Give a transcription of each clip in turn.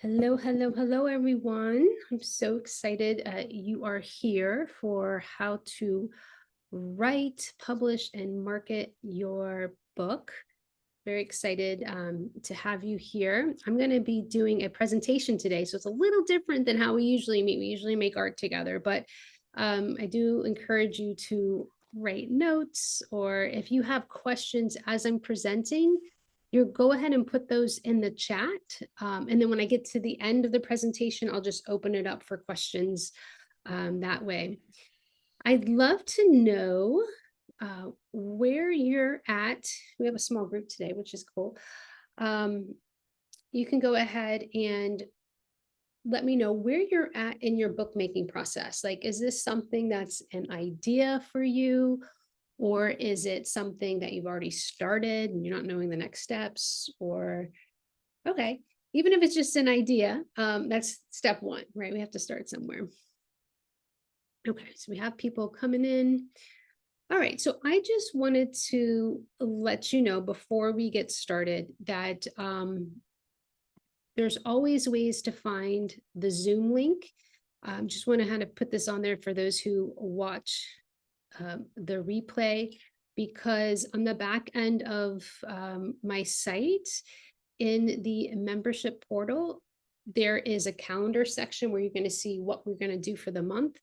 Hello, hello, hello, everyone. I'm so excited you are here for how to write, publish, and market your book. Very excited to have you here. I'm going to be doing a presentation today, so it's a little different than how we usually meet. We usually make art together, but I do encourage you to write notes, or if you have questions as I'm presenting, you go ahead and put those in the chat. And then when I get to the end of the presentation, I'll just open it up for questions that way. I'd love to know where you're at. We have a small group today, which is cool. You can go ahead and let me know where you're at in your bookmaking process. Like, is this something that's an idea for you? Or is it something that you've already started and you're not knowing the next steps? Or, okay, even if it's just an idea, that's step one, right? We have to start somewhere. Okay, so we have people coming in. All right, so I just wanted to let you know before we get started that there's always ways to find the Zoom link. Just want to kind of put this on there for those who watch the replay, because on the back end of my site, in the membership portal, there is a calendar section where you're going to see what we're going to do for the month.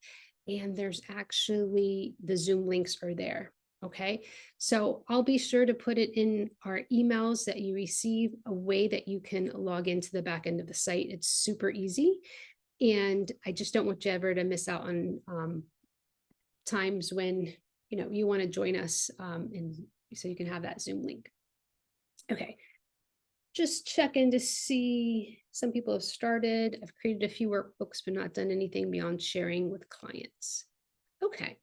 And there's actually the Zoom links are there. Okay, so I'll be sure to put it in our emails that you receive, a way that you can log into the back end of the site. It's super easy. And I just don't want you ever to miss out on times when you want to join us, and so you can have that Zoom link. Okay, just check in to see some people have started. I've created a few workbooks but not done anything beyond sharing with clients. Okay,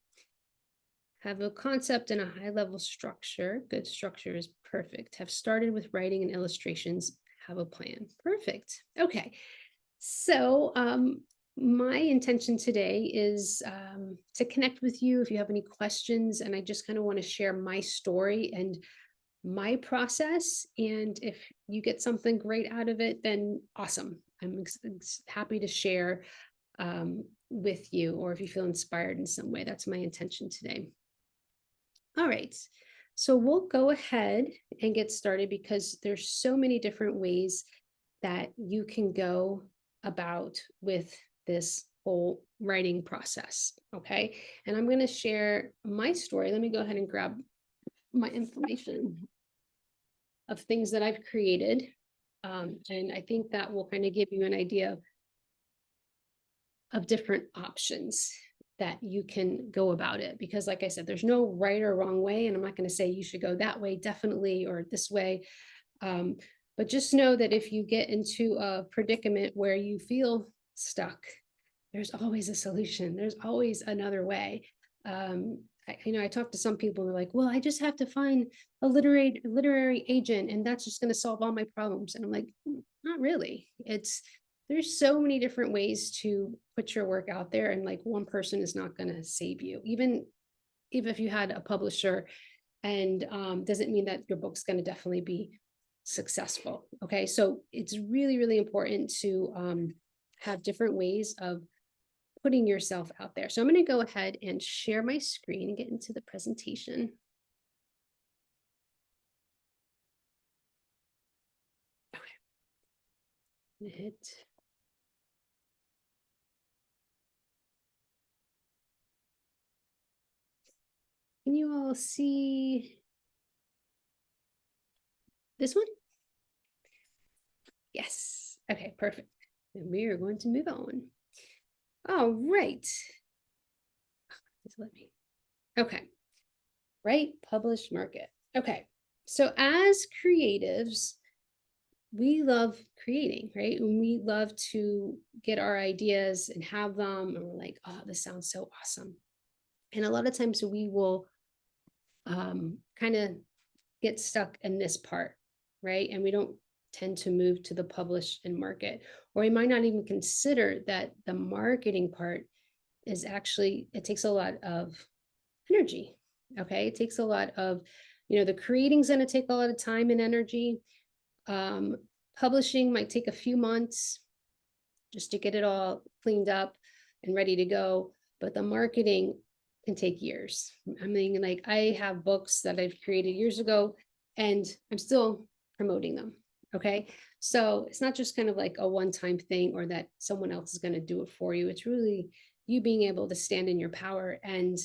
have a concept and a high level structure. Good structure is perfect. Have started with writing and illustrations. Have a plan. Perfect. Okay, so my intention today is to connect with you if you have any questions, and I just kind of want to share my story and my process. And if you get something great out of it, then awesome. I'm happy to share with you, or if you feel inspired in some way. That's my intention today. All right, so we'll go ahead and get started because there's so many different ways that you can go about with this whole writing process. Okay, and I'm going to share my story. Let me go ahead and grab my information of things that I've created, and I think that will kind of give you an idea of different options that you can go about it. Because like I said, there's no right or wrong way, and I'm not going to say you should go that way definitely or this way. But just know that if you get into a predicament where you feel stuck, there's always a solution. There's always another way. I talked to some people and they're like, well, I just have to find a literary agent and that's just going to solve all my problems. And I'm like, not really. There's so many different ways to put your work out there, and like one person is not going to save you. Even if you had a publisher, and doesn't mean that your book's going to definitely be successful. Okay, so it's really, really important to have different ways of putting yourself out there. So I'm going to go ahead and share my screen and get into the presentation. Okay. Hit. Can you all see this one? Yes. Okay, perfect. And we are going to move on. All right. Just let me. Okay. Write, publish, market. Okay. So as creatives, we love creating, right? And we love to get our ideas and have them, and we're like, oh, this sounds so awesome. And a lot of times we will kind of get stuck in this part, right? And we don't tend to move to the publish and market, or we might not even consider that the marketing part is actually, it takes a lot of energy. Okay, it takes a lot of, the creating's going to take a lot of time and energy. Publishing might take a few months. just to get it all cleaned up and ready to go. But the marketing can take years. I mean, like I have books that I've created years ago and I'm still promoting them. Okay. So it's not just kind of like a one-time thing or that someone else is going to do it for you. It's really you being able to stand in your power and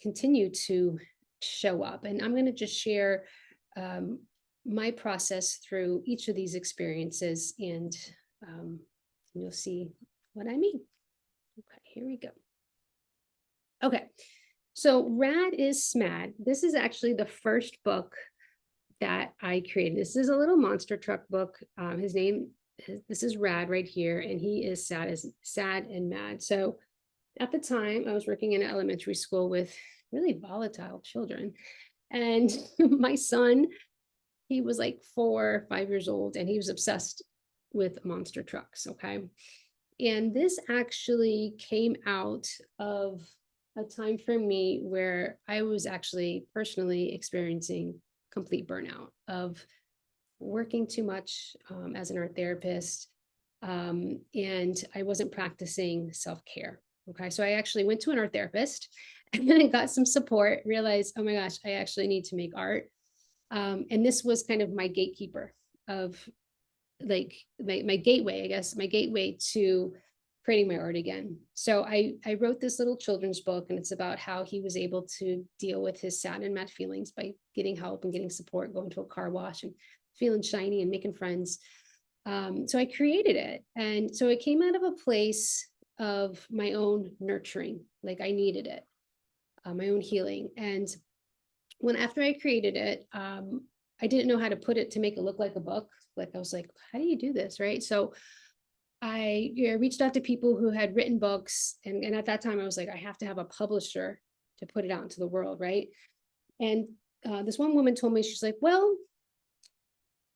continue to show up. And I'm going to just share my process through each of these experiences, and you'll see what I mean. Okay, here we go. Okay, so Rad is Smad. This is actually the first book that I created. This is a little monster truck book. This is Rad right here, and he is sad and mad. So at the time, I was working in an elementary school with really volatile children. And my son, he was like 4 or 5 years old, and he was obsessed with monster trucks. Okay. And this actually came out of a time for me where I was actually personally experiencing complete burnout of working too much as an art therapist. And I wasn't practicing self-care. Okay. So I actually went to an art therapist and then I got some support, realized, oh my gosh, I actually need to make art. And this was kind of my gatekeeper of like my gateway, I guess, my gateway to creating my art again. So I wrote this little children's book, and it's about how he was able to deal with his sad and mad feelings by getting help and getting support, going to a car wash and feeling shiny and making friends. So I created it. And so it came out of a place of my own nurturing, like I needed it, my own healing. And after I created it, I didn't know how to put it to make it look like a book. Like I was like, how do you do this? Right. So I reached out to people who had written books. And at that time I was like, I have to have a publisher to put it out into the world. Right. And this one woman told me, she's like, well,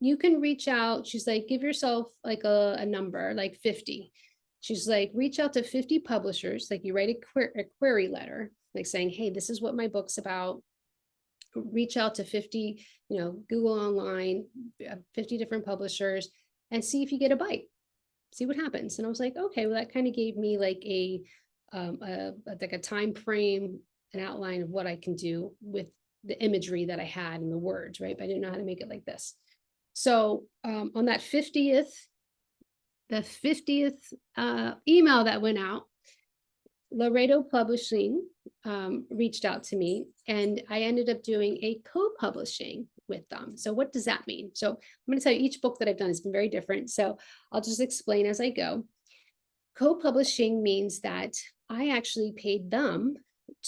you can reach out. She's like, give yourself like a number, like 50. She's like, reach out to 50 publishers. Like you write a query letter, like saying, hey, this is what my book's about. Reach out to 50, Google online, 50 different publishers, and see if you get a bite, see what happens. And I was like, okay, well, that kind of gave me like a time frame, an outline of what I can do with the imagery that I had and the words, right? But I didn't know how to make it like this. So on that 50th email that went out, Laredo Publishing reached out to me, and I ended up doing a co-publishing with them. So what does that mean? So I'm going to tell you each book that I've done has been very different. So I'll just explain as I go. Co-publishing means that I actually paid them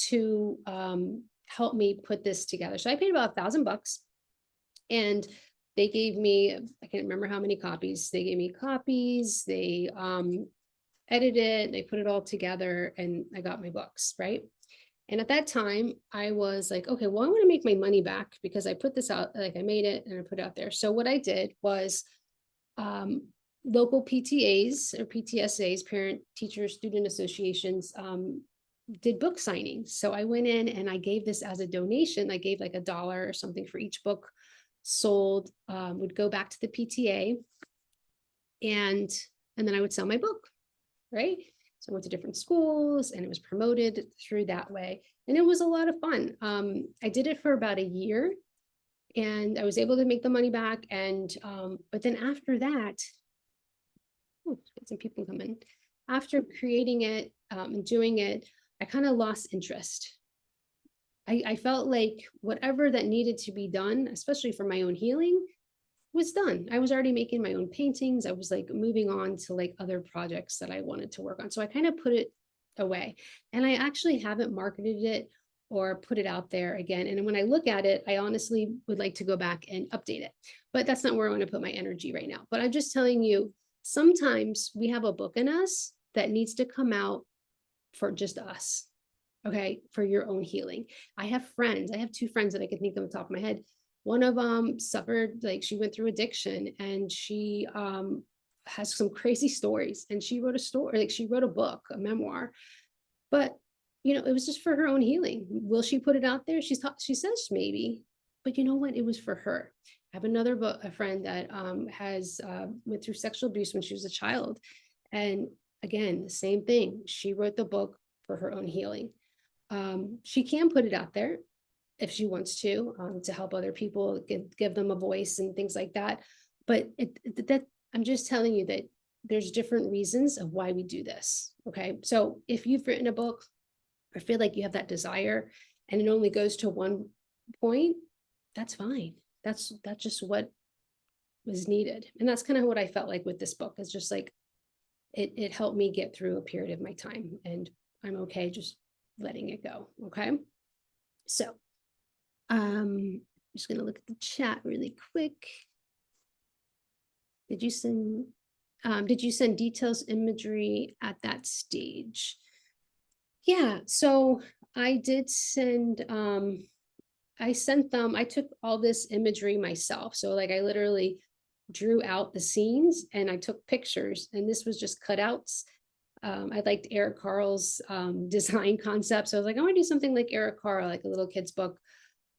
to help me put this together. So I paid about $1,000, and they gave me, I can't remember how many copies. They gave me copies. They edited it, they put it all together, and I got my books, right? And at that time, I was like, okay, well, I want to make my money back because I put this out, like I made it and I put it out there. So what I did was local PTAs or PTSAs, parent teacher student associations, did book signings. So I went in and I gave this as a donation. I gave like $1 or something for each book sold, would go back to the PTA, and then I would sell my book. Right. So I went to different schools and it was promoted through that way. And it was a lot of fun. I did it for about a year and I was able to make the money back. And, but then after that, some people come in. After creating it and doing it, I kind of lost interest. I felt like whatever that needed to be done, especially for my own healing, was done. I was already making my own paintings. I was like moving on to like other projects that I wanted to work on. So I kind of put it away, and I actually haven't marketed it or put it out there again. And when I look at it, I honestly would like to go back and update it, but that's not where I want to put my energy right now. But I'm just telling you, sometimes we have a book in us that needs to come out for just us. Okay. For your own healing. I have 2 friends that I can think of on the top of my head. One of them suffered, like she went through addiction, and she has some crazy stories, and she wrote a book, a memoir, but it was just for her own healing. Will she put it out there? She says maybe, but you know what? It was for her. I have a friend that has went through sexual abuse when she was a child, And again, the same thing. She wrote the book for her own healing. She can put it out there if she wants to help other people, give them a voice and things like that. But that I'm just telling you that there's different reasons of why we do this. Okay. So if you've written a book or feel like you have that desire and it only goes to one point, that's fine. That's just what was needed. And that's kind of what I felt like with this book. It's just like, it helped me get through a period of my time, and I'm okay just letting it go. Okay. So, I'm just going to look at the chat really quick. Did you send details imagery at that stage? Yeah, so I did send, I sent them, I took all this imagery myself. So like I literally drew out the scenes and I took pictures, and this was just cutouts. I liked Eric Carle's design concept. So I was like, I want to do something like Eric Carle, like a little kid's book.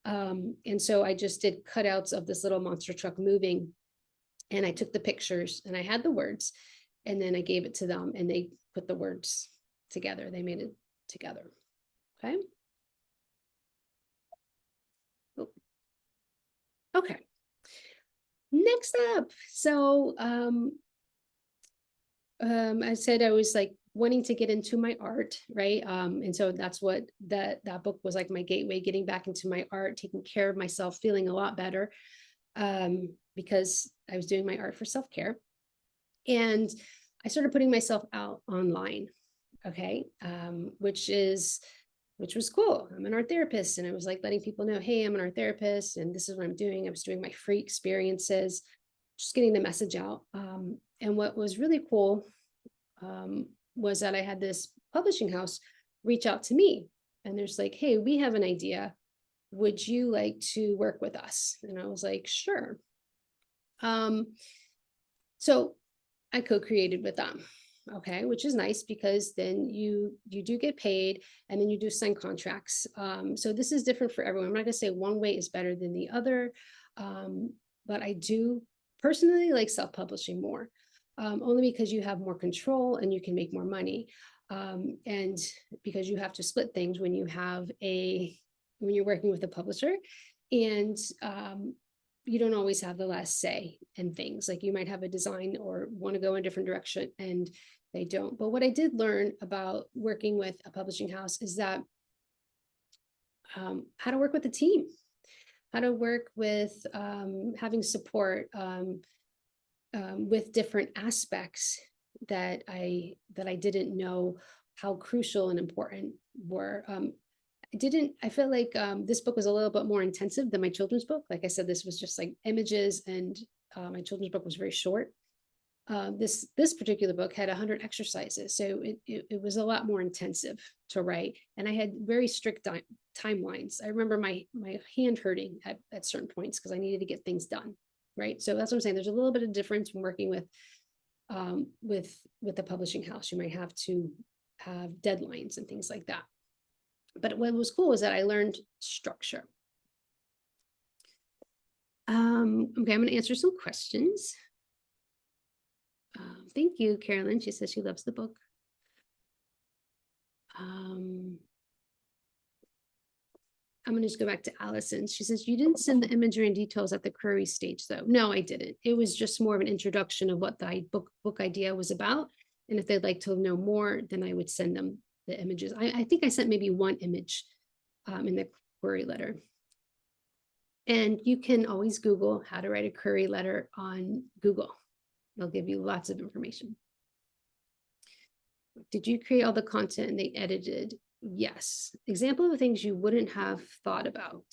And so I just did cutouts of this little monster truck moving, and I took the pictures and I had the words, and then I gave it to them and they put the words together. They made it together. Okay. Oh. Okay. Next up. So, I said I was like wanting to get into my art, right? And so that's what that book was like, my gateway, getting back into my art, taking care of myself, feeling a lot better, because I was doing my art for self-care. And I started putting myself out online, okay, which was cool. I'm an art therapist, and I was like letting people know, hey, I'm an art therapist, and this is what I'm doing. I was doing my free experiences, just getting the message out. And what was really cool was that I had this publishing house reach out to me, and there's like, hey, we have an idea. Would you like to work with us? And I was like, sure. So I co-created with them. Okay, which is nice because then you do get paid, and then you do sign contracts. So this is different for everyone. I'm not gonna say one way is better than the other, but I do personally like self-publishing more, only because you have more control and you can make more money, and because you have to split things when you're working with a publisher, and you don't always have the last say in things. Like you might have a design or want to go in a different direction and they don't. But what I did learn about working with a publishing house is that how to work with a team, how to work with having support with different aspects that I didn't know how crucial and important were. I feel like this book was a little bit more intensive than my children's book. Like I said, this was just like images, and my children's book was very short. This particular book had 100 exercises, so it was a lot more intensive to write, and I had very strict timelines. I remember my hand hurting at certain points because I needed to get things done, right? So that's what I'm saying. There's a little bit of difference when working with the publishing house. You might have to have deadlines and things like that. But what was cool is that I learned structure. Okay, I'm going to answer some questions. Thank you, Carolyn. She says she loves the book. I'm going to just go back to Allison. She says, you didn't send the imagery and details at the query stage, though. No, I didn't. It was just more of an introduction of what the book idea was about. And if they'd like to know more, then I would send them the images. I think I sent maybe one image in the query letter. And you can always Google how to write a query letter on Google. They'll give you lots of information. Did you create all the content and they edited? Yes. Example of things you wouldn't have thought about.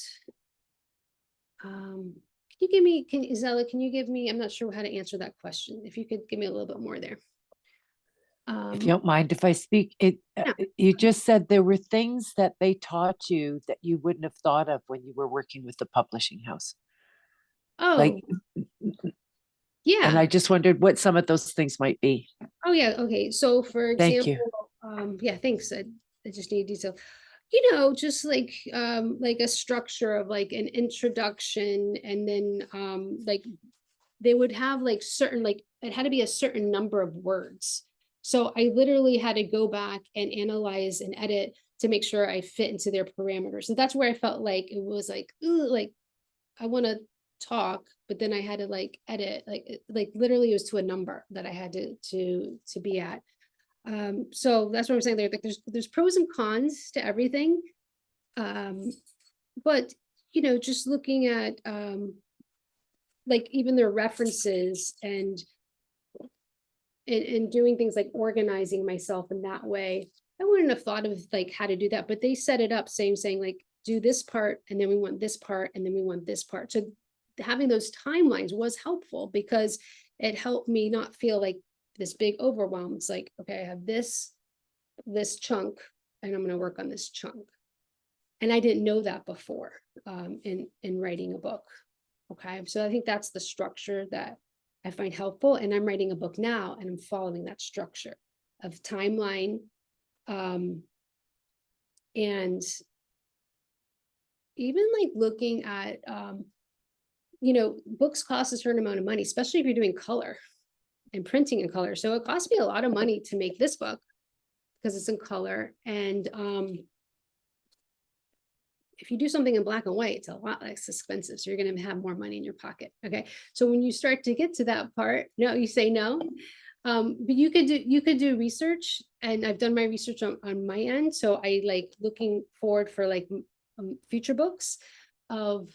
Can you give me, Isella, can you give me, I'm not sure how to answer that question. If you could give me a little bit more there. If you don't mind if I speak, Yeah. You just said there were things that they taught you that you wouldn't have thought of when you were working with the publishing house. Oh, like, yeah. And I just wondered what some of those things might be. Oh, yeah. Okay. So for Thank example, you. Yeah, thanks. I just need detail. Just like a structure of like an introduction, and then like they would have like certain, like it had to be a certain number of words. So I literally had to go back and analyze and edit to make sure I fit into their parameters. So that's where I felt like it was like, ooh, like I want to talk, but then I had to like edit, like literally it was to a number that I had to be at. So that's what I'm saying there. Like there's pros and cons to everything. Um, but just looking at like even their references and doing things like organizing myself in that way. I wouldn't have thought of like how to do that, but they set it up saying like, do this part, and then we want this part, and then we want this part. So having those timelines was helpful because it helped me not feel like this big overwhelm. It's like, okay, I have this chunk, and I'm going to work on this chunk. And I didn't know that before in writing a book. Okay, so I think that's the structure that I find helpful. And I'm writing a book now, and I'm following that structure of timeline. And even like looking at, books cost a certain amount of money, especially if you're doing color and printing in color. So it cost me a lot of money to make this book because it's in color. And if you do something in black and white, it's a lot less expensive. So you're going to have more money in your pocket. Okay. So when you start to get to that part, no, you say no. But you could do research, and I've done my research on my end. So I like looking forward for like future books of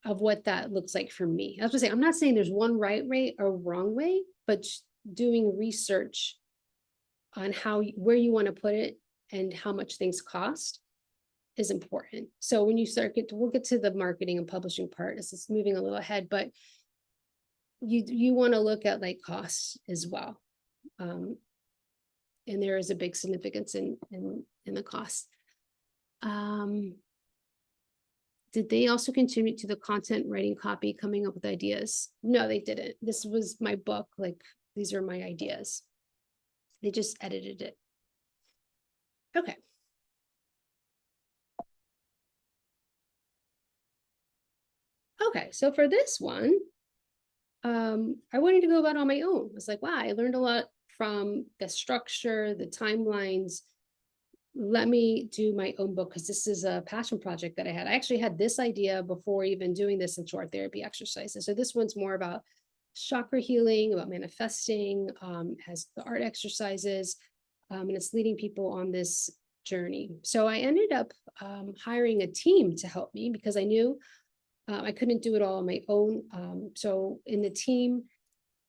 what that looks like for me. I was gonna say, I'm not saying there's one right way or wrong way, but doing research on where you want to put it and how much things cost is important. So when you we'll get to the marketing and publishing part. This is moving a little ahead, but you want to look at like costs as well. And there is a big significance in the cost. Did they also contribute to the content, writing copy, coming up with ideas? No, they didn't. This was my book. Like, these are my ideas. They just edited it. Okay. Okay, so for this one, I wanted to go about on my own. I was like, wow, I learned a lot from the structure, the timelines. Let me do my own book because this is a passion project that I had. I actually had this idea before even doing this in short therapy exercises. So this one's more about chakra healing, about manifesting, has the art exercises, and it's leading people on this journey. So I ended up hiring a team to help me because I knew I couldn't do it all on my own. So in the team,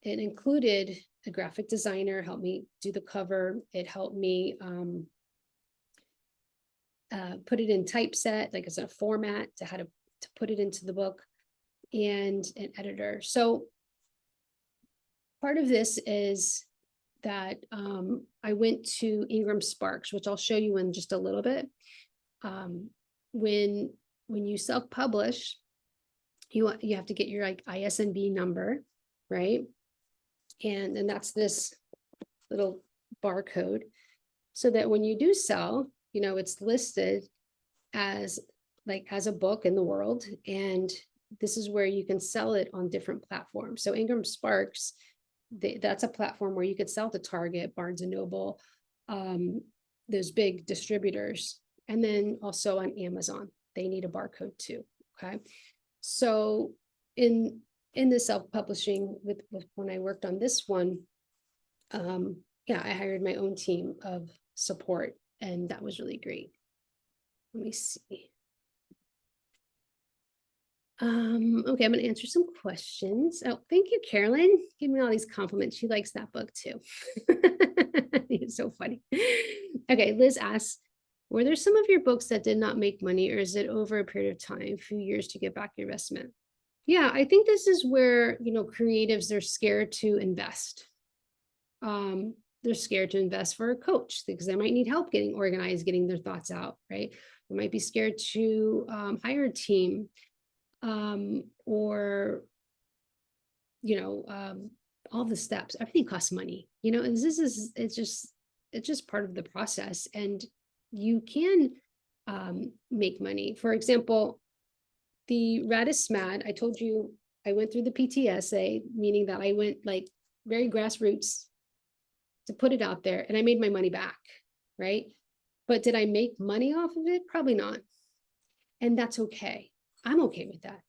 it included a graphic designer, helped me do the cover. It helped me put it in typeset, like as a format to how to put it into the book, and an editor. So part of this is that I went to Ingram Sparks, which I'll show you in just a little bit. When you self-publish, you have to get your like ISNB number, right? And that's this little barcode, so that when you do sell, it's listed as a book in the world, and this is where you can sell it on different platforms. So Ingram Sparks, that's a platform where you could sell to Target, Barnes and Noble, those big distributors, and then also on Amazon. They need a barcode too. Okay. So in the self-publishing with when I worked on this one, yeah, I hired my own team of support, and that was really great. Let me see. Okay, I'm gonna answer some questions. Oh, thank you, Carolyn. Give me all these compliments. She likes that book too. It's so funny. Okay, Liz asks, were there some of your books that did not make money, or is it over a period of time, a few years to get back your investment? Yeah, I think this is where, creatives, they're scared to invest. They're scared to invest for a coach because they might need help getting organized, getting their thoughts out, right? They might be scared to hire a team, or, all the steps. Everything costs money, and it's just part of the process. And you can make money. For example, the Radis Mad, I told you I went through the PTSA, meaning that I went like very grassroots to put it out there, and I made my money back, right? But did I make money off of it? Probably not. And that's okay. I'm okay with that.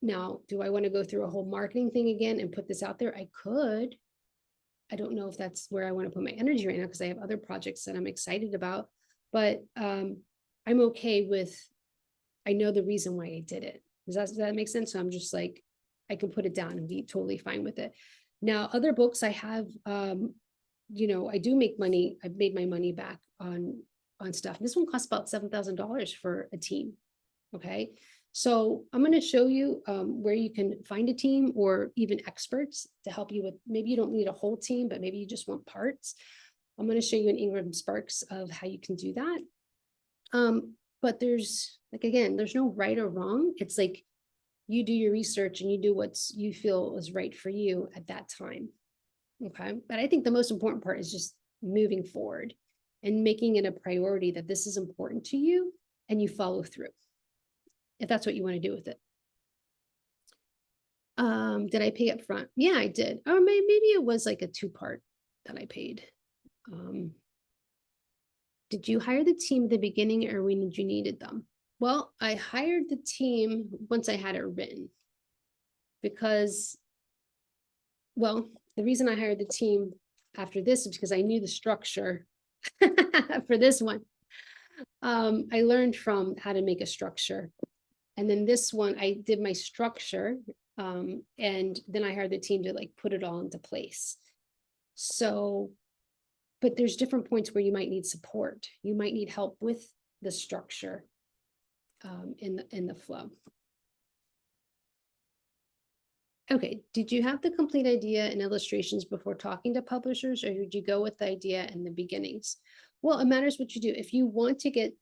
Now, do I want to go through a whole marketing thing again and put this out there? I could. I don't know if that's where I want to put my energy right now because I have other projects that I'm excited about. But I'm okay with, I know the reason why I did it. Does that make sense? So I'm just like, I can put it down and be totally fine with it. Now, other books I have, I do make money. I've made my money back on stuff. This one costs about $7,000 for a team. Okay. So I'm going to show you where you can find a team or even experts to help you with, maybe you don't need a whole team, but maybe you just want parts. I'm going to show you an Ingram Sparks of how you can do that. But there's like, again, there's no right or wrong. It's like you do your research and you do what you feel is right for you at that time. Okay. But I think the most important part is just moving forward and making it a priority that this is important to you and you follow through, if that's what you want to do with it. Did I pay up front? Yeah, I did. Or maybe it was like a 2-part that I paid. Did you hire the team at the beginning or when you needed them? Well, I hired the team once I had it written because, well, the reason I hired the team after this is because I knew the structure for this one. I learned from how to make a structure. And then this one, I did my structure, and then I hired the team to like put it all into place. So, but there's different points where you might need support. You might need help with the structure in the flow. Okay, did you have the complete idea and illustrations before talking to publishers, or did you go with the idea in the beginnings? Well, it matters what you do. If you want to get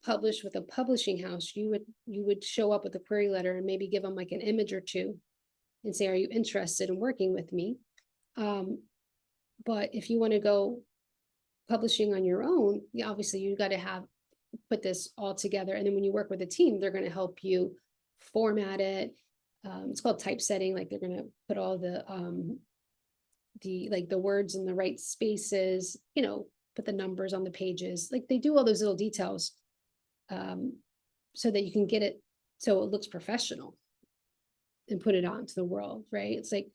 published with a publishing house, you would show up with a query letter and maybe give them like an image or two and say, are you interested in working with me? But if you want to go publishing on your own, obviously you got to put this all together. And then when you work with a team, they're going to help you format it. It's called typesetting. Like they're going to put all the words in the right spaces, put the numbers on the pages. Like they do all those little details so that you can get it so it looks professional and put it out into the world, right? It's like,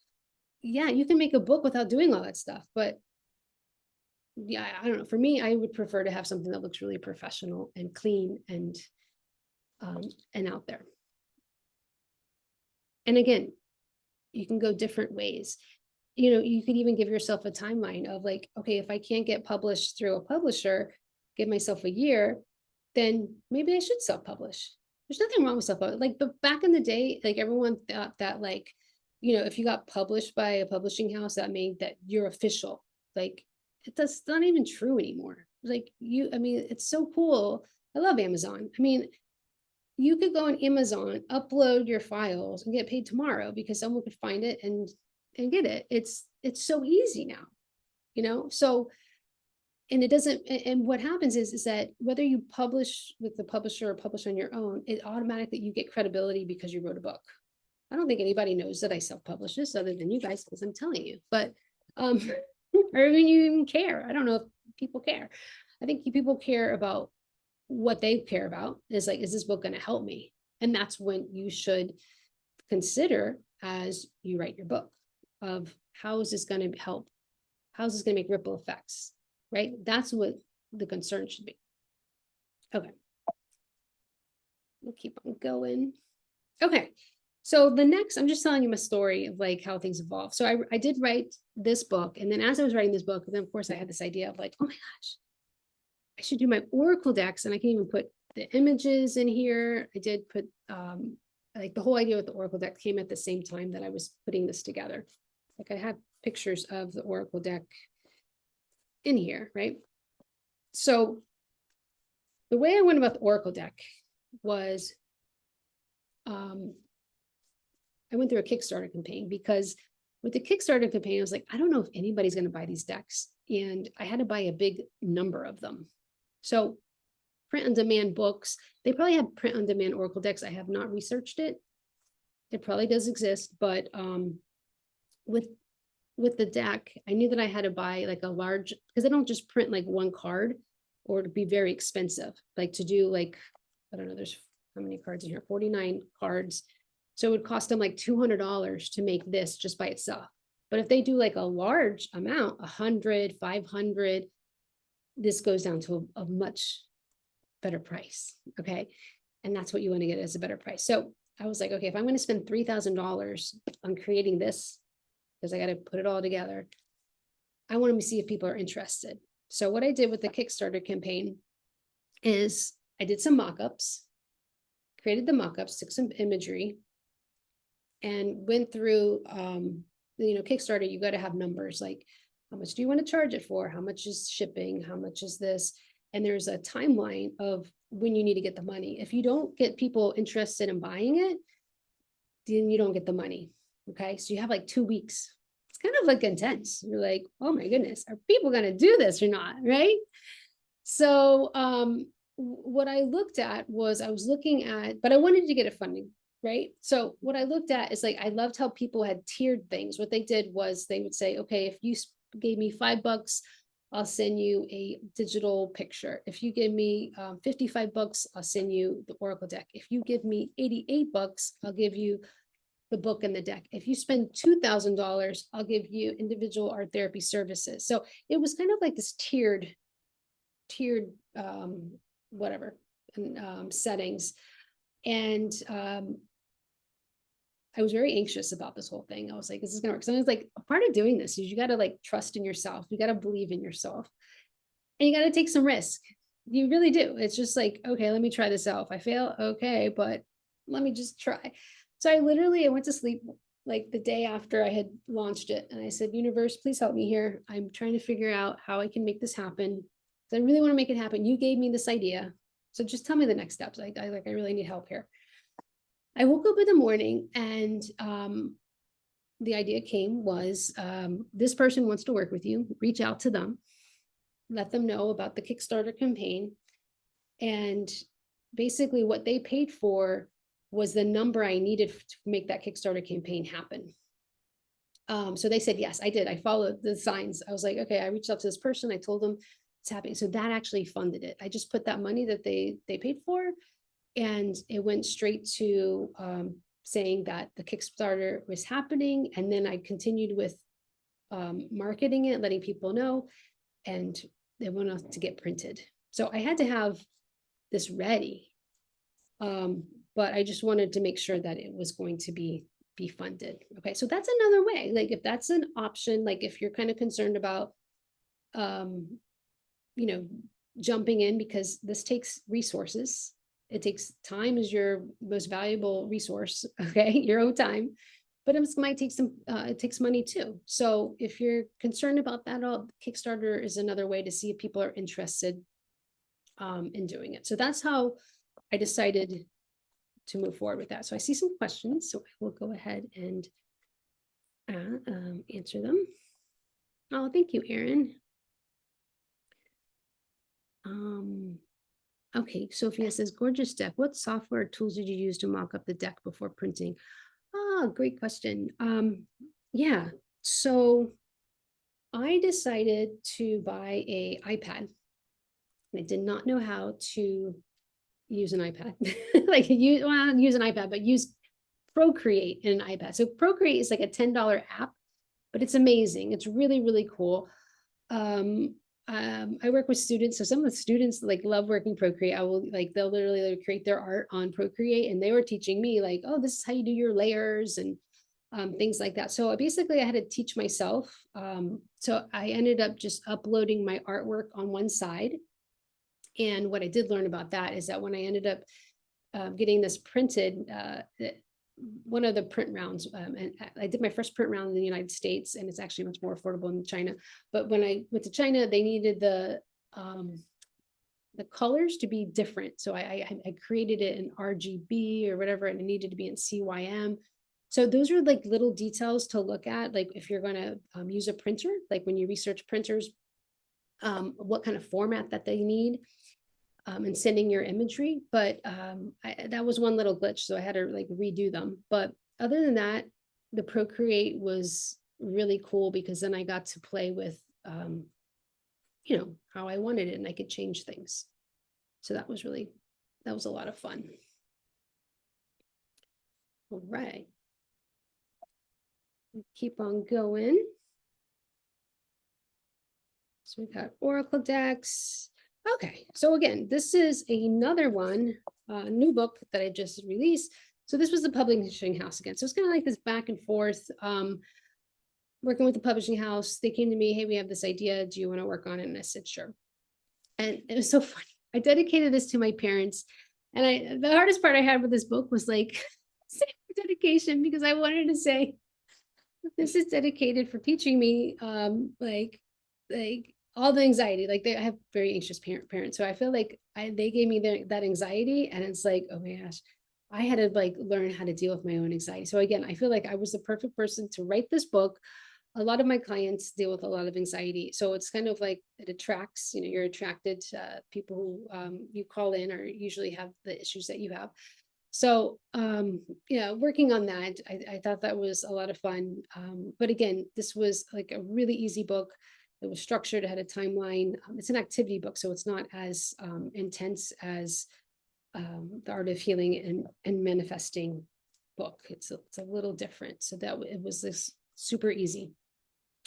yeah, you can make a book without doing all that stuff, but yeah, I don't know. For me, I would prefer to have something that looks really professional and clean and out there. And again, you can go different ways. You could even give yourself a timeline of like, okay, if I can't get published through a publisher, give myself a year, then maybe I should self-publish. There's nothing wrong with self-publish. Like, but back in the day, like everyone thought that like, if you got published by a publishing house, that made that you're official. Like, it's not even true anymore. Like it's so cool. I love Amazon. I mean, you could go on Amazon, upload your files and get paid tomorrow because someone could find it and get it. It's so easy now, so, and it doesn't, and what happens is that whether you publish with the publisher or publish on your own, it automatically you get credibility because you wrote a book. I don't think anybody knows that I self-publish this other than you guys, because I'm telling you, but, or even you even care. I don't know if people care. I think people care about what they care about is like, is this book going to help me? And that's when you should consider as you write your book of how is this going to help? How is this going to make ripple effects? Right? That's what the concern should be. Okay. We'll keep on going. Okay. So the next, I'm just telling you my story of like how things evolve. So I did write this book. And then as I was writing this book, then of course I had this idea of like, oh my gosh, I should do my Oracle decks, and I can even put the images in here. I did put like the whole idea with the Oracle deck came at the same time that I was putting this together. Like I have pictures of the Oracle deck in here, right? So the way I went about the Oracle deck was I went through a Kickstarter campaign because with the Kickstarter campaign, I was like, I don't know if anybody's going to buy these decks. And I had to buy a big number of them. So print on demand books, they probably have print on demand Oracle decks. I have not researched it. It probably does exist, but with with the deck, I knew that I had to buy like a large, because I don't just print like one card, or it'd be very expensive, like to do like, I don't know, there's how many cards in here, 49 cards. So it would cost them like $200 to make this just by itself. But if they do like a large amount, 100, 500, this goes down to a much better price. Okay. And that's what you want to get as a better price. So I was like, okay, if I'm going to spend $3,000 on creating this, because I got to put it all together, I want to see if people are interested. So what I did with the Kickstarter campaign is I did some mock-ups, created the mock-ups, took some imagery, and went through, Kickstarter, you got to have numbers like, how much do you want to charge it for? How much is shipping? How much is this? And there's a timeline of when you need to get the money. If you don't get people interested in buying it, then you don't get the money. Okay. So you have like 2 weeks. It's kind of like intense. You're like, oh my goodness, are people going to do this or not? Right. So what I looked at was I was looking at, but I wanted to get it funding. Right. So what I looked at is like, I loved how people had tiered things. What they did was they would say, okay, if you gave me $5, I'll send you a digital picture. If you give me $55, I'll send you the Oracle deck. If you give me $88, I'll give you the book and the deck. If you spend $2,000, I'll give you individual art therapy services. So it was kind of like this tiered whatever settings. And I was very anxious about this whole thing. I was like, is this gonna work? So I was like, a part of doing this is you got to like trust in yourself. You got to believe in yourself, and you got to take some risk. You really do. It's just like, okay, let me try this out. If I fail, okay, but let me just try. So I went to sleep like the day after I had launched it. And I said, universe, please help me here. I'm trying to figure out how I can make this happen. I really want to make it happen. You gave me this idea. So just tell me the next steps. I really need help here. I woke up in the morning and the idea was this person wants to work with you, reach out to them, let them know about the Kickstarter campaign. And basically what they paid for was the number I needed to make that Kickstarter campaign happen. So they said, yes, I did. I followed the signs. I was like, okay, I reached out to this person. I told them it's happening. So that actually funded it. I just put that money that they paid for, and it went straight to saying that the Kickstarter was happening. And then I continued with marketing it, letting people know, and they went off to get printed. So I had to have this ready. But I just wanted to make sure that it was going to be funded. Okay, so that's another way. Like if that's an option, like if you're kind of concerned about, jumping in, because this takes resources. It takes time as your most valuable resource. Okay, your own time, but it might take it takes money too. So if you're concerned about that, Kickstarter is another way to see if people are interested in doing it. So that's how I decided to move forward with that. So I see some questions, so I will go ahead and answer them. Oh, thank you, Erin. Okay, Sophia says, gorgeous deck. What software tools did you use to mock up the deck before printing? Oh, great question. Yeah, so I decided to buy a iPad. I did not know how to use an iPad. Use an iPad, but use Procreate in an iPad. So Procreate is like a $10 app, but it's amazing. It's really, really cool. I work with students. So some of the students like love working Procreate. They'll literally create their art on Procreate, and they were teaching me like, oh, this is how you do your layers and things like that. So basically I had to teach myself. So I ended up just uploading my artwork on one side. And what I did learn about that is that when I ended up getting this printed, one of the print rounds, and I did my first print round in the United States, and it's actually much more affordable in China. But when I went to China, they needed the colors to be different. So I created it in RGB or whatever, and it needed to be in CYM. So those are like little details to look at, like if you're going to use a printer, like when you research printers, what kind of format that they need. And sending your imagery, but that was one little glitch, so I had to like redo them. But other than that, the Procreate was really cool because then I got to play with, you know, how I wanted it and I could change things. So that was a lot of fun. All right. Keep on going. So we've got Oracle decks. Okay, so again, this is another one, new book that I just released. So this was the publishing house again. So it's kind of like this back and forth, working with the publishing house. They came to me, hey, we have this idea. Do you want to work on it? And I said, sure. And it was so funny. I dedicated this to my parents. And the hardest part I had with this book was like dedication, because I wanted to say, this is dedicated for teaching me, like all the anxiety. Like I have very anxious parents, so I feel like they gave me that anxiety, and it's like, oh my gosh, I had to like learn how to deal with my own anxiety. So again, I feel like I was the perfect person to write this book. A lot of my clients deal with a lot of anxiety, so it's kind of like it attracts. You know, you're attracted to people who you call in or usually have the issues that you have. So, yeah, working on that, I thought that was a lot of fun. But again, this was like a really easy book. It was structured, it had a timeline. It's an activity book, so it's not as intense as the Art of Healing and Manifesting book. It's a little different. So that it was this super easy.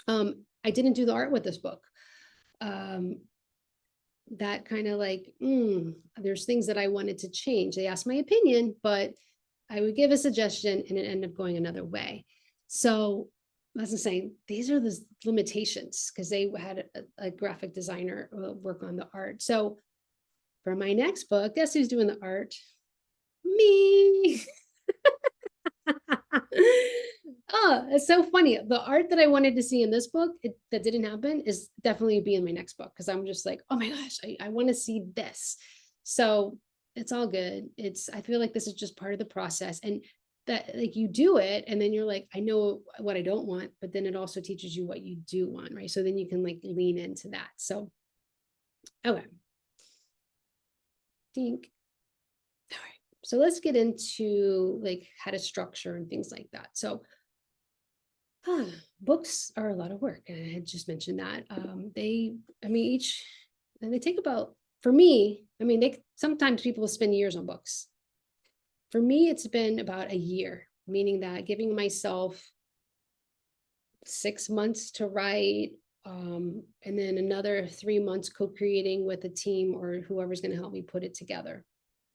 I didn't do the art with this book. That kind of like, there's things that I wanted to change. They asked my opinion, but I would give a suggestion and it ended up going another way. So as I'm saying, these are the limitations because they had a graphic designer work on the art. So for my next book, guess who's doing the art? Me. Oh, it's so funny. The art that I wanted to see in this book that didn't happen is definitely be in my next book because I'm just like, oh my gosh, I want to see this. So it's all good. I feel like this is just part of the process. And that like you do it and then you're like, I know what I don't want, but then it also teaches you what you do want, right? So then you can like lean into that. So, okay. Think. All right. So let's get into like how to structure and things like that. So books are a lot of work. And I had just mentioned that. And they take about, for me, sometimes people spend years on books. For me, it's been about a year, meaning that giving myself 6 months to write, and then another 3 months co-creating with a team or whoever's going to help me put it together.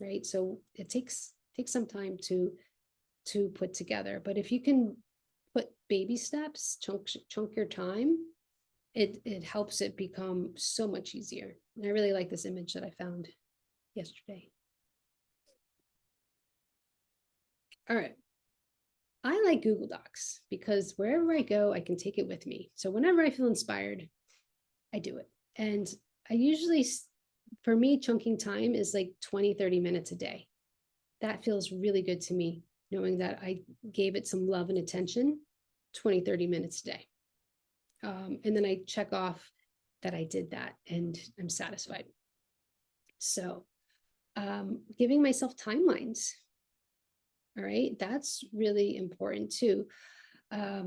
Right. So it takes some time to put together. But if you can put baby steps, chunk your time, it helps it become so much easier. And I really like this image that I found yesterday. All right. I like Google Docs because wherever I go, I can take it with me. So whenever I feel inspired, I do it. And I usually, for me, chunking time is like 20-30 minutes a day. That feels really good to me, knowing that I gave it some love and attention 20-30 minutes a day. And then I check off that I did that and I'm satisfied. So giving myself timelines. All right, that's really important too. I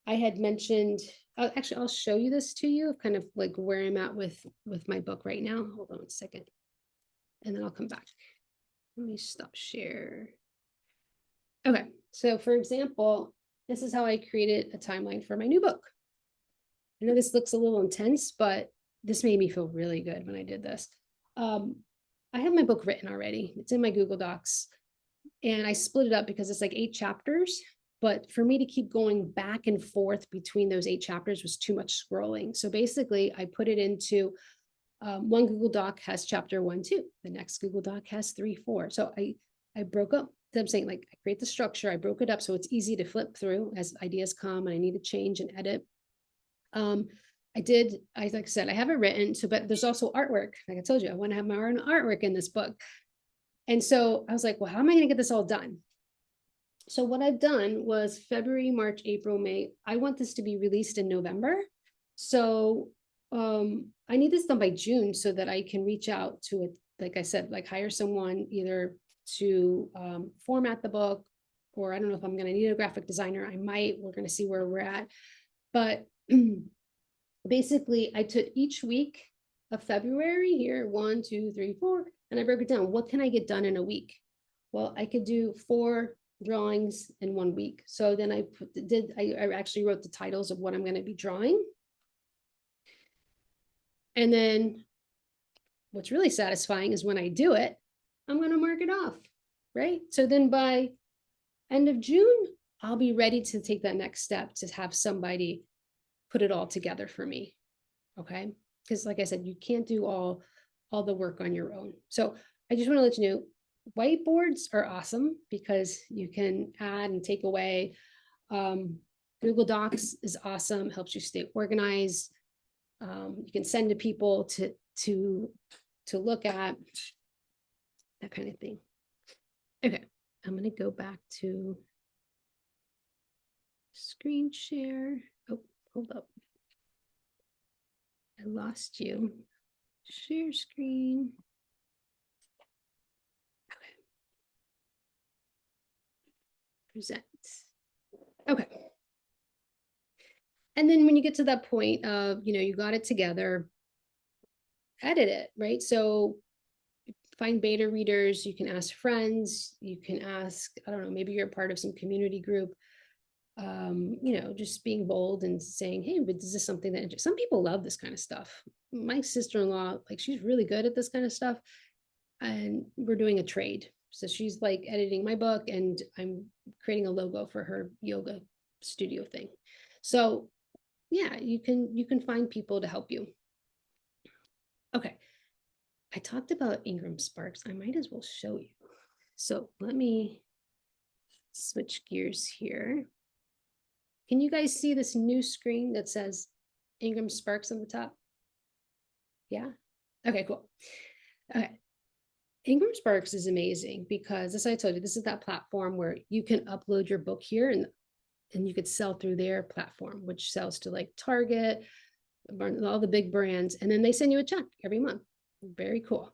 had mentioned, actually, I'll show you this to you, kind of like where I'm at with my book right now. Hold on a second. And then I'll come back. Let me stop share. Okay, so for example, this is how I created a timeline for my new book. I know this looks a little intense, but this made me feel really good when I did this. I have my book written already. It's in my Google Docs. And I split it up because it's like 8 chapters. But for me to keep going back and forth between those 8 chapters was too much scrolling. So basically, I put it into one Google Doc has chapter 1, 2. The next Google Doc has 3, 4. So I broke up. I'm saying like I create the structure. I broke it up so it's easy to flip through as ideas come and I need to change and edit. Like I said, I have it written. So, but there's also artwork. Like I told you, I want to have my own artwork in this book. And so I was like, well, how am I going to get this all done? So what I've done was February, March, April, May. I want this to be released in November. So I need this done by June so that I can reach out to it. Like I said, like hire someone either to format the book or I don't know if I'm going to need a graphic designer. I might, we're going to see where we're at. But basically I took each week of February here, 1, 2, 3, 4, and I broke it down. What can I get done in a week? Well, I could do 4 drawings in 1 week. So then I actually wrote the titles of what I'm going to be drawing. And then what's really satisfying is when I do it, I'm going to mark it off, right? So then by end of June, I'll be ready to take that next step to have somebody put it all together for me. Okay. Because like I said, you can't do all the work on your own. So I just want to let you know, whiteboards are awesome because you can add and take away. Google Docs is awesome, helps you stay organized. You can send to people to look at, that kind of thing. Okay, I'm going to go back to screen share. Oh, hold up. I lost you. Share screen. Okay. Present. Okay. And then when you get to that point of, you got it together, edit it, right? So find beta readers, you can ask friends, you can ask, I don't know, maybe you're a part of some community group. Just being bold and saying, hey, but is this something that some people love this kind of stuff? My sister-in-law, like, she's really good at this kind of stuff. And we're doing a trade. So she's like editing my book and I'm creating a logo for her yoga studio thing. So yeah, you can find people to help you. Okay. I talked about Ingram Sparks. I might as well show you. So let me switch gears here. Can you guys see this new screen that says Ingram Sparks on the top? Yeah. Okay, cool. Okay. Ingram Sparks is amazing because, as I told you, this is that platform where you can upload your book here and you could sell through their platform, which sells to like Target, all the big brands, and then they send you a check every month. Very cool.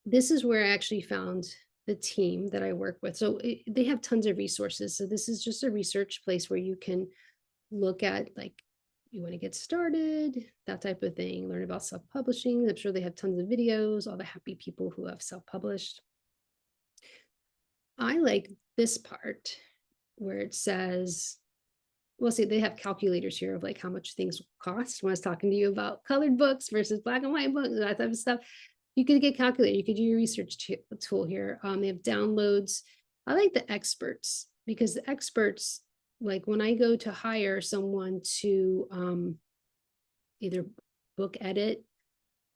This is where I actually found the team that I work with. So they have tons of resources. So this is just a research place where you can look at, like, you want to get started, that type of thing, learn about self-publishing. I'm sure they have tons of videos, all the happy people who have self-published. I like this part where it says, well, see, they have calculators here of like how much things cost. When I was talking to you about colored books versus black and white books, that type of stuff, you could get calculator. You could do your research tool here. They have downloads. I like the experts because the experts, like when I go to hire someone to either book edit,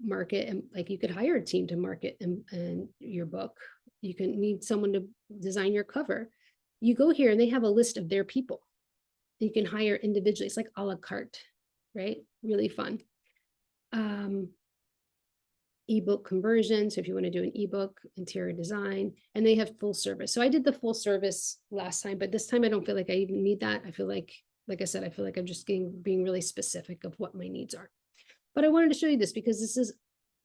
market, and like you could hire a team to market and your book. You can need someone to design your cover. You go here and they have a list of their people. You can hire individually. It's like a la carte, right? Really fun. Ebook conversion. So if you want to do an ebook, interior design, and they have full service. So I did the full service last time, but this time I don't feel like I even need that. I feel like I said, I feel like I'm just being really specific of what my needs are. But I wanted to show you this because this is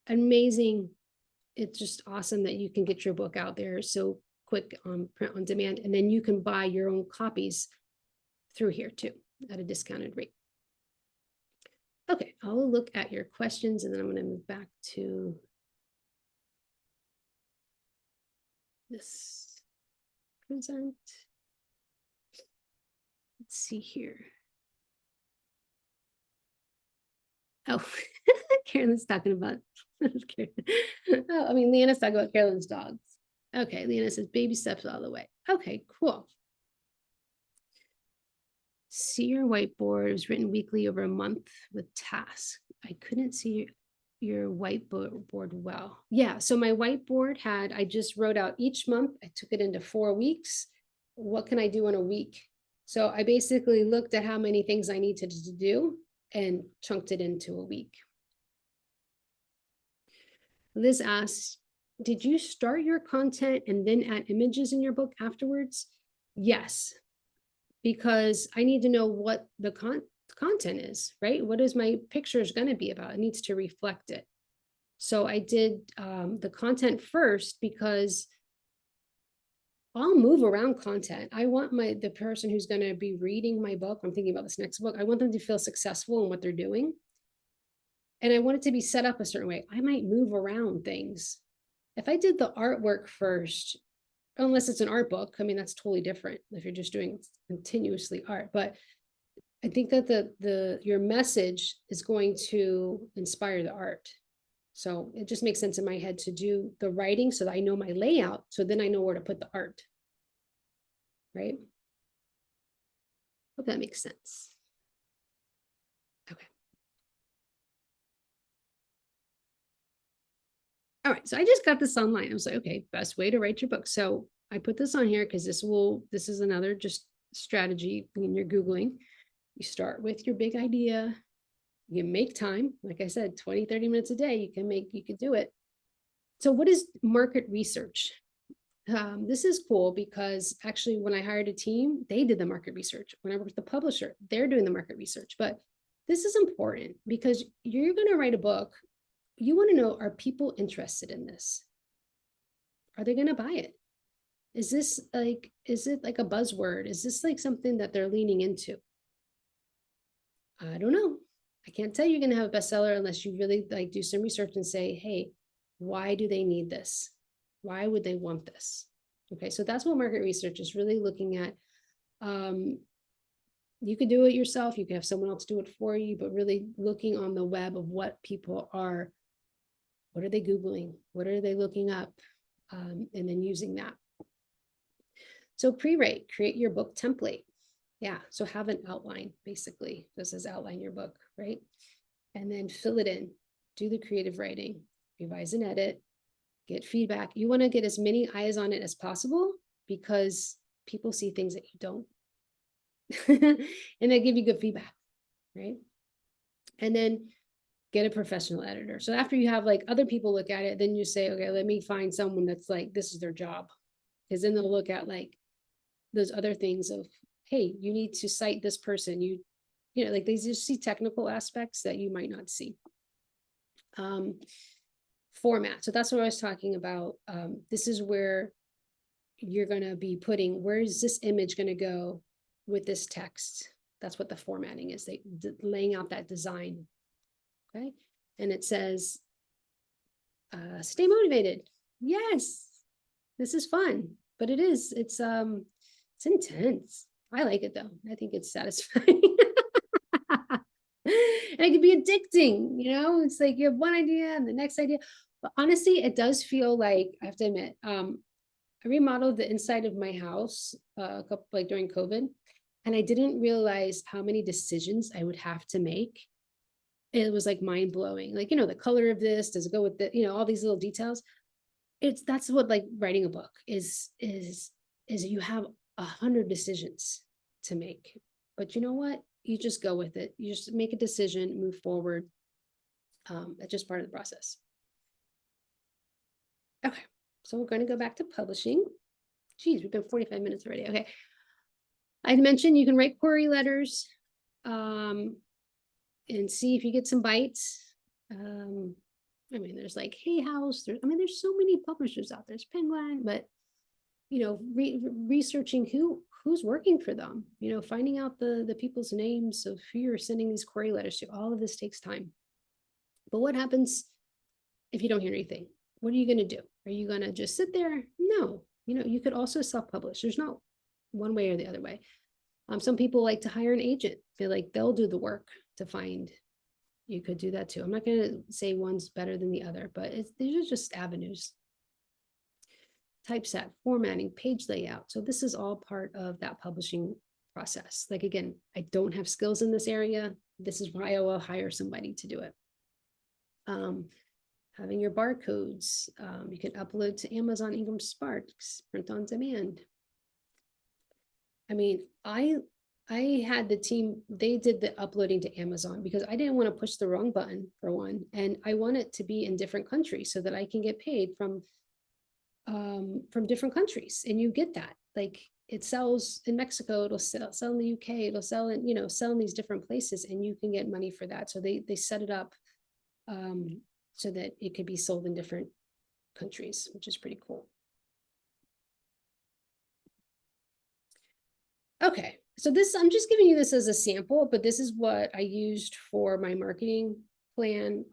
amazing. It's just awesome that you can get your book out there so quick on print on demand, and then you can buy your own copies through here too at a discounted rate. Okay, I'll look at your questions and then I'm going to move back to this present. Let's see here. Oh, Carolyn's talking about, oh, I mean, Leanna's talking about Carolyn's dogs. Okay, Leanna says baby steps all the way. Okay, cool. See your whiteboard. It was written weekly over a month with tasks. I couldn't see your whiteboard well. Yeah, so my whiteboard I just wrote out each month. I took it into 4 weeks. What can I do in a week? So I basically looked at how many things I needed to do and chunked it into a week. Liz asks, did you start your content and then add images in your book afterwards? Yes, because I need to know what the content is, right? What is my pictures going to be about? It needs to reflect it. So I did the content first because I'll move around content. I want the person who's going to be reading my book, I'm thinking about this next book, I want them to feel successful in what they're doing. And I want it to be set up a certain way. I might move around things. If I did the artwork first, unless it's an art book, I mean, that's totally different if you're just doing continuously art. But I think that your message is going to inspire the art. So it just makes sense in my head to do the writing so that I know my layout. So then I know where to put the art. Right? Hope that makes sense. Okay. All right, so I just got this online. I was like, okay, best way to write your book. So I put this on here because this is another just strategy when you're Googling. You start with your big idea, you make time. Like I said, 20, 30 minutes a day, you can do it. So what is market research? This is cool because actually when I hired a team, they did the market research. When I worked with the publisher, they're doing the market research. But this is important because you're going to write a book. You want to know, are people interested in this? Are they going to buy it? Is it like a buzzword? Is this like something that they're leaning into? I don't know. I can't tell you're going to have a bestseller unless you really like do some research and say, hey, why do they need this? Why would they want this? Okay, so that's what market research is really looking at. You could do it yourself. You could have someone else do it for you, but really looking on the web of what people are, what are they Googling? What are they looking up? And then using that. So pre-write, create your book template. Yeah, so have an outline, basically. This is outline your book, right? And then fill it in, do the creative writing, revise and edit, get feedback. You want to get as many eyes on it as possible because people see things that you don't. And they give you good feedback, right? And then get a professional editor. So after you have like other people look at it, then you say, okay, let me find someone that's like, this is their job. Because then they'll look at like those other things of, hey, you need to cite this person. You know, like they just see technical aspects that you might not see. Format. So that's what I was talking about. This is where you're going to be putting, where is this image going to go with this text? That's what the formatting is. Laying out that design. Okay. And it says, stay motivated. Yes, this is fun, but it's intense. I like it though. I think it's satisfying. And it can be addicting, you know, it's like you have one idea and the next idea. But honestly, it does feel like, I have to admit, I remodeled the inside of my house a couple like during COVID, and I didn't realize how many decisions I would have to make. It was like mind blowing. Like, you know, the color of this, does it go with the, you know, all these little details. That's what like writing a book is you have 100 decisions to make. But you know what? You just go with it. You just make a decision, move forward. That's just part of the process. Okay, so we're going to go back to publishing. Geez, we've been 45 minutes already. Okay. I mentioned you can write query letters and see if you get some bites. I mean, there's like Hay House. There's so many publishers out there. There's Penguin, but you know, researching who's working for them. You know, finding out the people's names of who you're sending these query letters to. All of this takes time. But what happens if you don't hear anything? What are you going to do? Are you going to just sit there? No. You know, you could also self-publish. There's no one way or the other way. Some people like to hire an agent. They'll do the work to find. You could do that too. I'm not going to say one's better than the other, but these are just avenues. Typeset, formatting, page layout. So this is all part of that publishing process. Like, again, I don't have skills in this area. This is why I will hire somebody to do it. Having your barcodes, you can upload to Amazon Ingram Sparks, print on demand. I mean, I had the team, they did the uploading to Amazon because I didn't want to push the wrong button for one. And I want it to be in different countries so that I can get paid from different countries. And you get that, like it sells in Mexico, it'll sell in the UK, it'll sell in, you know, sell in these different places, and you can get money for that. So they set it up so that it could be sold in different countries, which is pretty cool. Okay, so this, I'm just giving you this as a sample, but this is what I used for my marketing plan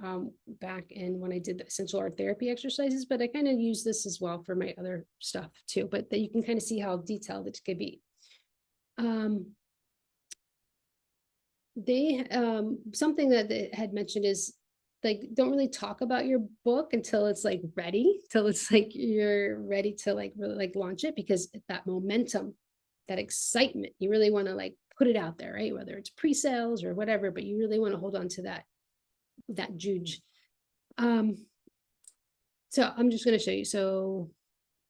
back in when I did the essential art therapy exercises, but I kind of use this as well for my other stuff too, but that you can kind of see how detailed it could be. They something that they had mentioned is like, don't really talk about your book until it's like ready, till it's like you're ready to like really like launch it, because that momentum, that excitement, you really want to like put it out there, right? Whether it's pre-sales or whatever, but you really want to hold on to that juge. So I'm just going to show you. So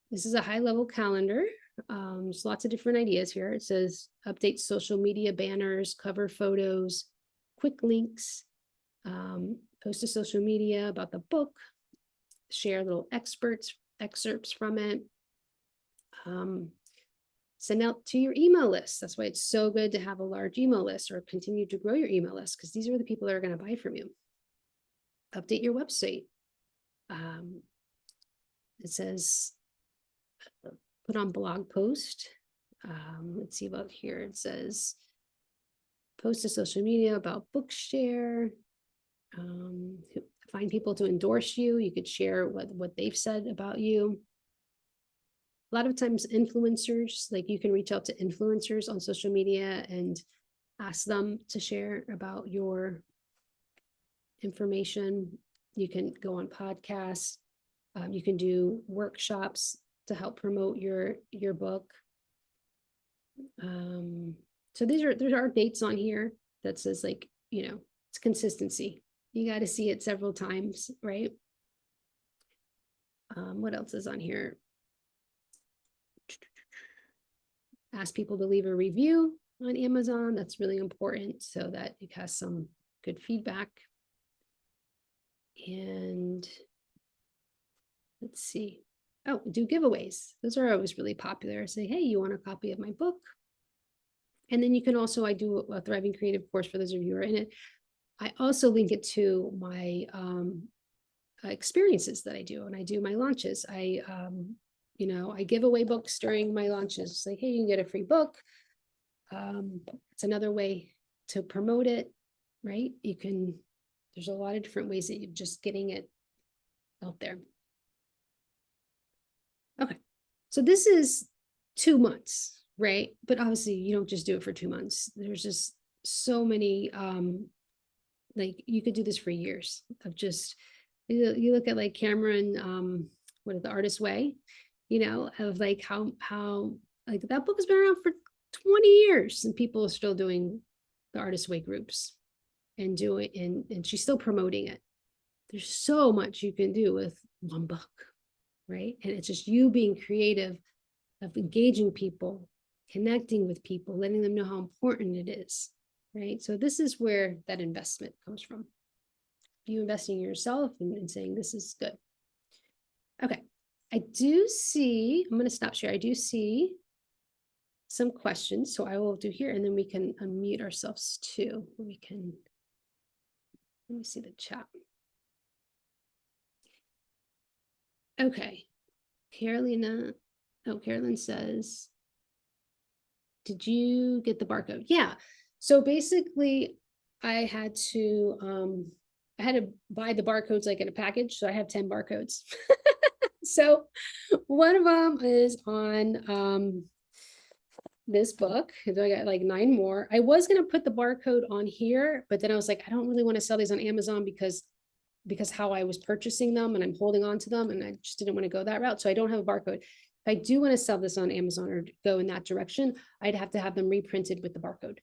this is a high level calendar. There's lots of different ideas here. It says update social media banners, cover photos, quick links, post to social media about the book, share little excerpts from it, send out to your email list. That's why it's so good to have a large email list or continue to grow your email list, because these are the people that are going to buy from you. Update your website. It says put on blog post. Let's see about here. It says post to social media about Bookshare. Find people to endorse you. You could share what they've said about you. A lot of times influencers, like you can reach out to influencers on social media and ask them to share about your information. You can go on podcasts. You can do workshops to help promote your book. So there are dates on here that says like, it's consistency. You got to see it several times, right? What else is on here? Ask people to leave a review on Amazon. That's really important so that it has some good feedback. And let's see. Oh, do giveaways. Those are always really popular. Say, hey, you want a copy of my book? And then you can also, I do a Thriving Creative course for those of you who are in it. I also link it to my experiences that I do, and I do my launches. I give away books during my launches. It's like, hey, you can get a free book. It's another way to promote it, right? There's a lot of different ways that you're just getting it out there. Okay, so this is 2 months, right? But obviously you don't just do it for 2 months. There's just so many, like you could do this for years of just, you look at like Cameron, what is The Artist's Way, of like how like that book has been around for 20 years and people are still doing the Artist's Way groups and and she's still promoting it. There's so much you can do with one book, right? And it's just you being creative, of engaging people, connecting with people, letting them know how important it is, right? So this is where that investment comes from. You investing in yourself and saying, this is good. Okay, I do see, I'm going to stop share. I do see some questions, so I will do here, and then we can unmute ourselves too. Let me see the chat. Okay, Carolyn says, did you get the barcode? Yeah. So basically I had to buy the barcodes like in a package. So I have 10 barcodes. So one of them is on this book. So I got like 9 more. I was going to put the barcode on here, but then I was like, I don't really want to sell these on Amazon because how I was purchasing them and I'm holding on to them, and I just didn't want to go that route. So I don't have a barcode. If I do want to sell this on Amazon or go in that direction, I'd have to have them reprinted with the barcode.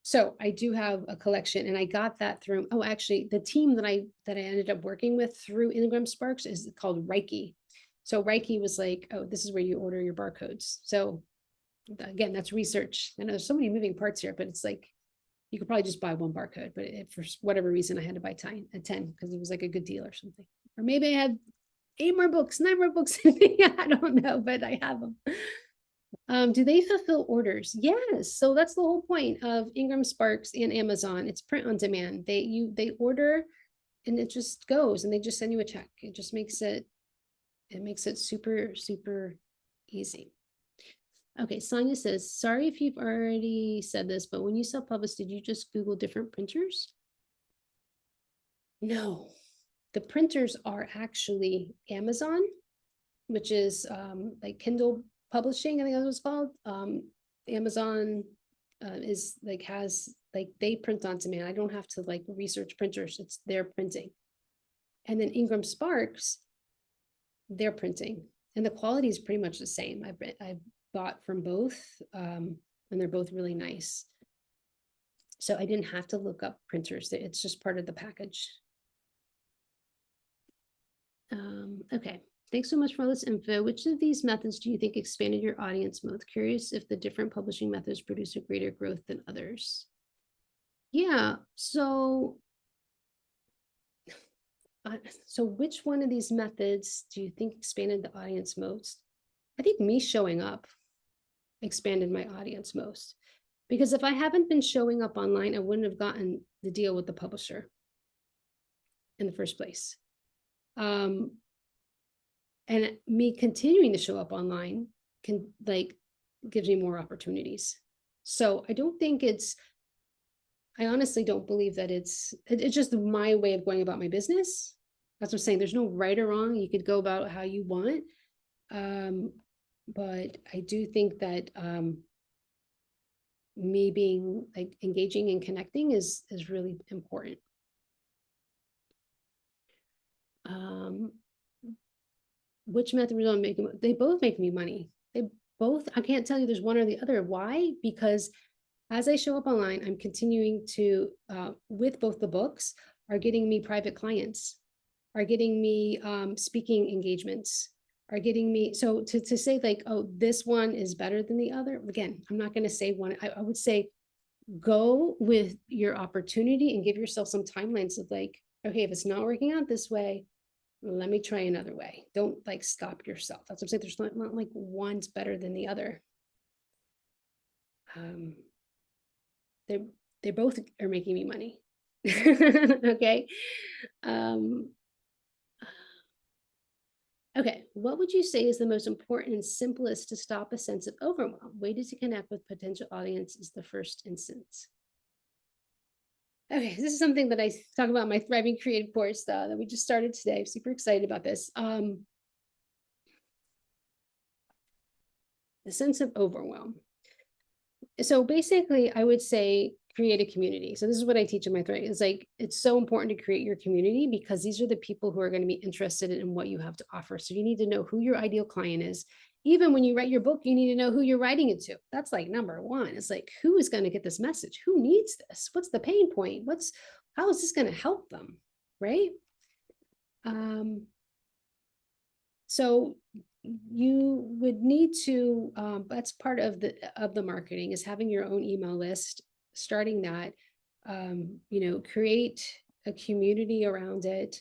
So I do have a collection, and I got that through, actually the team that I ended up working with through Ingram Sparks is called Reiki. So Reiki was like, oh, this is where you order your barcodes. So again, that's research. I know there's so many moving parts here, but it's like, you could probably just buy one barcode, but for whatever reason, I had to buy 10 because it was like a good deal or something. Or maybe I had 8 more books, 9 more books. I don't know, but I have them. Do they fulfill orders? Yes. So that's the whole point of Ingram Sparks and Amazon. It's print on demand. They order and it just goes and they just send you a check. It just makes it super, super easy. Okay, Sonia says, sorry if you've already said this, but when you self-publish, did you just Google different printers? No, the printers are actually Amazon, which is like Kindle publishing, I think that's what it's called. Amazon is like has like they print on demand. I don't have to like research printers, it's their printing. And then Ingram Sparks, they're printing, and the quality is pretty much the same. I've bought from both, and they're both really nice. So I didn't have to look up printers. It's just part of the package. Okay, thanks so much for all this info. Which of these methods do you think expanded your audience most? Curious if the different publishing methods produce a greater growth than others. Yeah, so which one of these methods do you think expanded the audience most? I think me showing up expanded my audience most, because if I haven't been showing up online, I wouldn't have gotten the deal with the publisher in the first place. And me continuing to show up online can like gives me more opportunities. So I don't think I honestly don't believe that it's just my way of going about my business. That's what I'm saying. There's no right or wrong. You could go about how you want. But I do think that me being like engaging and connecting is really important. Which method will make them? They both make me money. They both, I can't tell you there's one or the other. Why? Because as I show up online, I'm continuing to, with both the books, are getting me private clients, are getting me speaking engagements, are getting me, so to say like, oh, this one is better than the other, again, I'm not going to say one. I would say go with your opportunity and give yourself some timelines of like, okay, if it's not working out this way, let me try another way. Don't like stop yourself. That's what I'm saying. There's not like one's better than the other. They they both are making me money. Okay. Um, okay. What would you say is the most important and simplest to stop a sense of overwhelm? Way to connect with potential audience is the first instance. Okay, this is something that I talk about in my Thriving Creative course that we just started today. I'm super excited about this. The sense of overwhelm. So basically, I would say create a community. So this is what I teach in my Thrive. It's like it's so important to create your community because these are the people who are going to be interested in what you have to offer. So you need to know who your ideal client is. Even when you write your book, you need to know who you're writing it to. That's like number one. It's like, who is going to get this message? Who needs this? What's the pain point? How is this going to help them? Right? So you would need to, that's part of the marketing, is having your own email list, starting that, create a community around it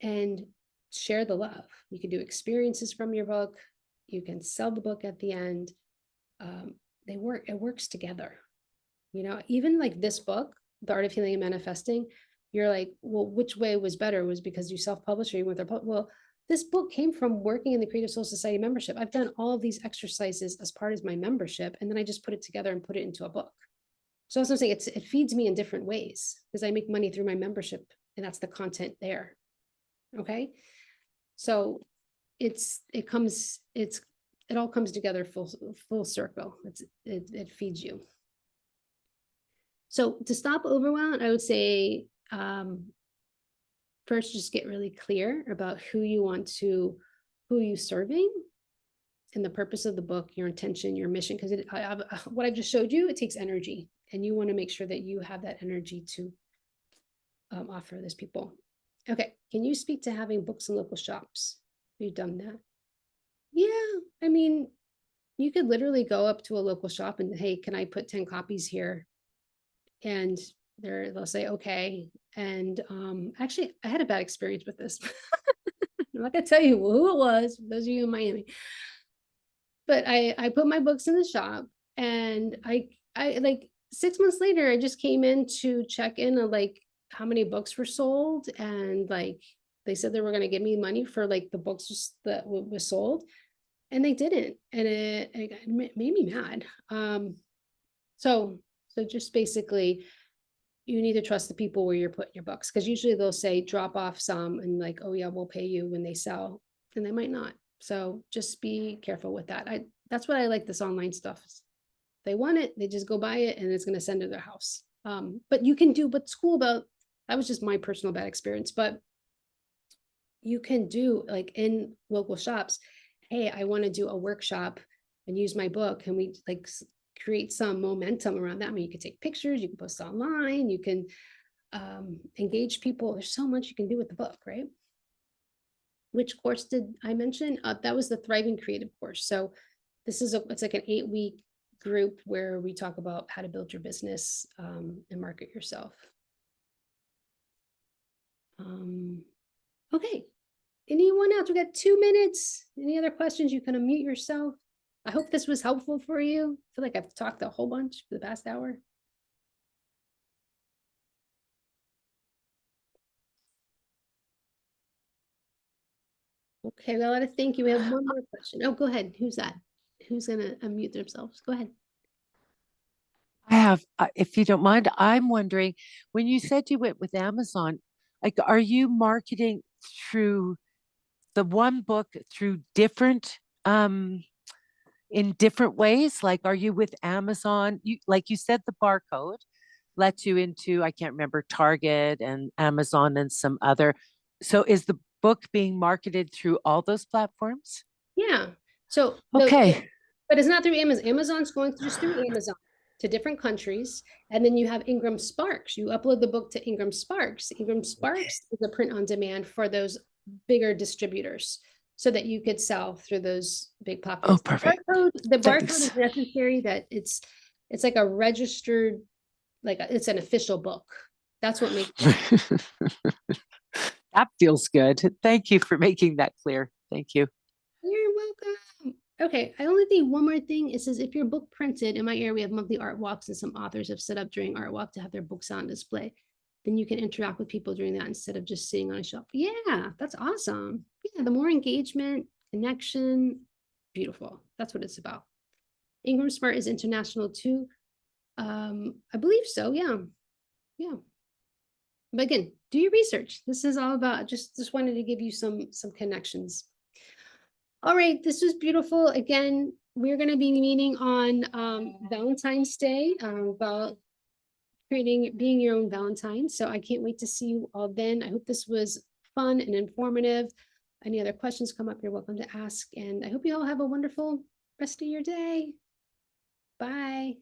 and share the love. You can do experiences from your book. You can sell the book at the end. It works together. Even like this book, The Art of Healing and Manifesting, you're like, well, which way was better? Was because you self-published or you went there? Well, this book came from working in the Creative Soul Society membership. I've done all of these exercises as part of my membership, and then I just put it together and put it into a book. So as I'm saying, it feeds me in different ways because I make money through my membership, and that's the content there. Okay, so it all comes together full circle. It feeds you. So to stop overwhelm, I would say first, just get really clear about who you serving and the purpose of the book, your intention, your mission, because what I've just showed you, it takes energy, and you want to make sure that you have that energy to offer those people. Okay, can you speak to having books in local shops? Have you done that? Yeah, I mean, you could literally go up to a local shop and, hey, can I put 10 copies here? And they'll say, okay. And actually, I had a bad experience with this. I'm not gonna tell you who it was, those of you in Miami. But I put my books in the shop, and I like 6 months later, I just came in to check in on like how many books were sold, and like they said they were gonna give me money for like the books that was sold. and they didn't, and it made me mad. So just basically, you need to trust the people where you're putting your books, because usually they'll say drop off some and like, oh yeah, we'll pay you when they sell, and they might not. So just be careful with that. That's what I like this online stuff. They want it, they just go buy it, and it's going to send to their house. But you can do what's cool about that was just my personal bad experience, but you can do like in local shops, hey, I want to do a workshop and use my book. And we like create some momentum around that. I mean, you can take pictures, you can post online, you can engage people. There's so much you can do with the book, right? Which course did I mention? That was the Thriving Creative course. So this is it's like an 8-week group where we talk about how to build your business and market yourself. Okay. Anyone else? We got 2 minutes. Any other questions? You can unmute yourself. I hope this was helpful for you. I feel like I've talked a whole bunch for the past hour. Okay, well, thank you. We have one more question. Oh, go ahead. Who's that? Who's gonna unmute themselves? Go ahead. I have, if you don't mind, I'm wondering, when you said you went with Amazon, like, are you marketing through the one book through different, in different ways? Like, are you with Amazon? You, like you said, the barcode lets you into, I can't remember, Target and Amazon and some other. So is the book being marketed through all those platforms? Yeah. So Okay. but it's not through Amazon. Amazon's going just through Amazon to different countries. And then you have Ingram Sparks. You upload the book to Ingram Sparks. Ingram Sparks is a print on demand for those bigger distributors so that you could sell through those big Oh, platforms. perfect. The barcode Thanks. is necessary that it's like a registered, like it's an official book. That's what makes it. That feels good. Thank you for making that clear. Thank you. You're welcome. Okay, I only think one more thing. It says if your book printed in my area, we have monthly art walks, and some authors have set up during art walk to have their books on display. Then you can interact with people during that instead of just sitting on a shelf. Yeah, that's awesome. Yeah, the more engagement, connection, beautiful. That's what it's about. Ingram Smart is international too. I believe so. Yeah, yeah. But again, do your research. This is all about just wanted to give you some connections. All right, this was beautiful. Again, we're going to be meeting on Valentine's Day about being your own Valentine. So I can't wait to see you all then. I hope this was fun and informative. Any other questions come up, you're welcome to ask. And I hope you all have a wonderful rest of your day. Bye.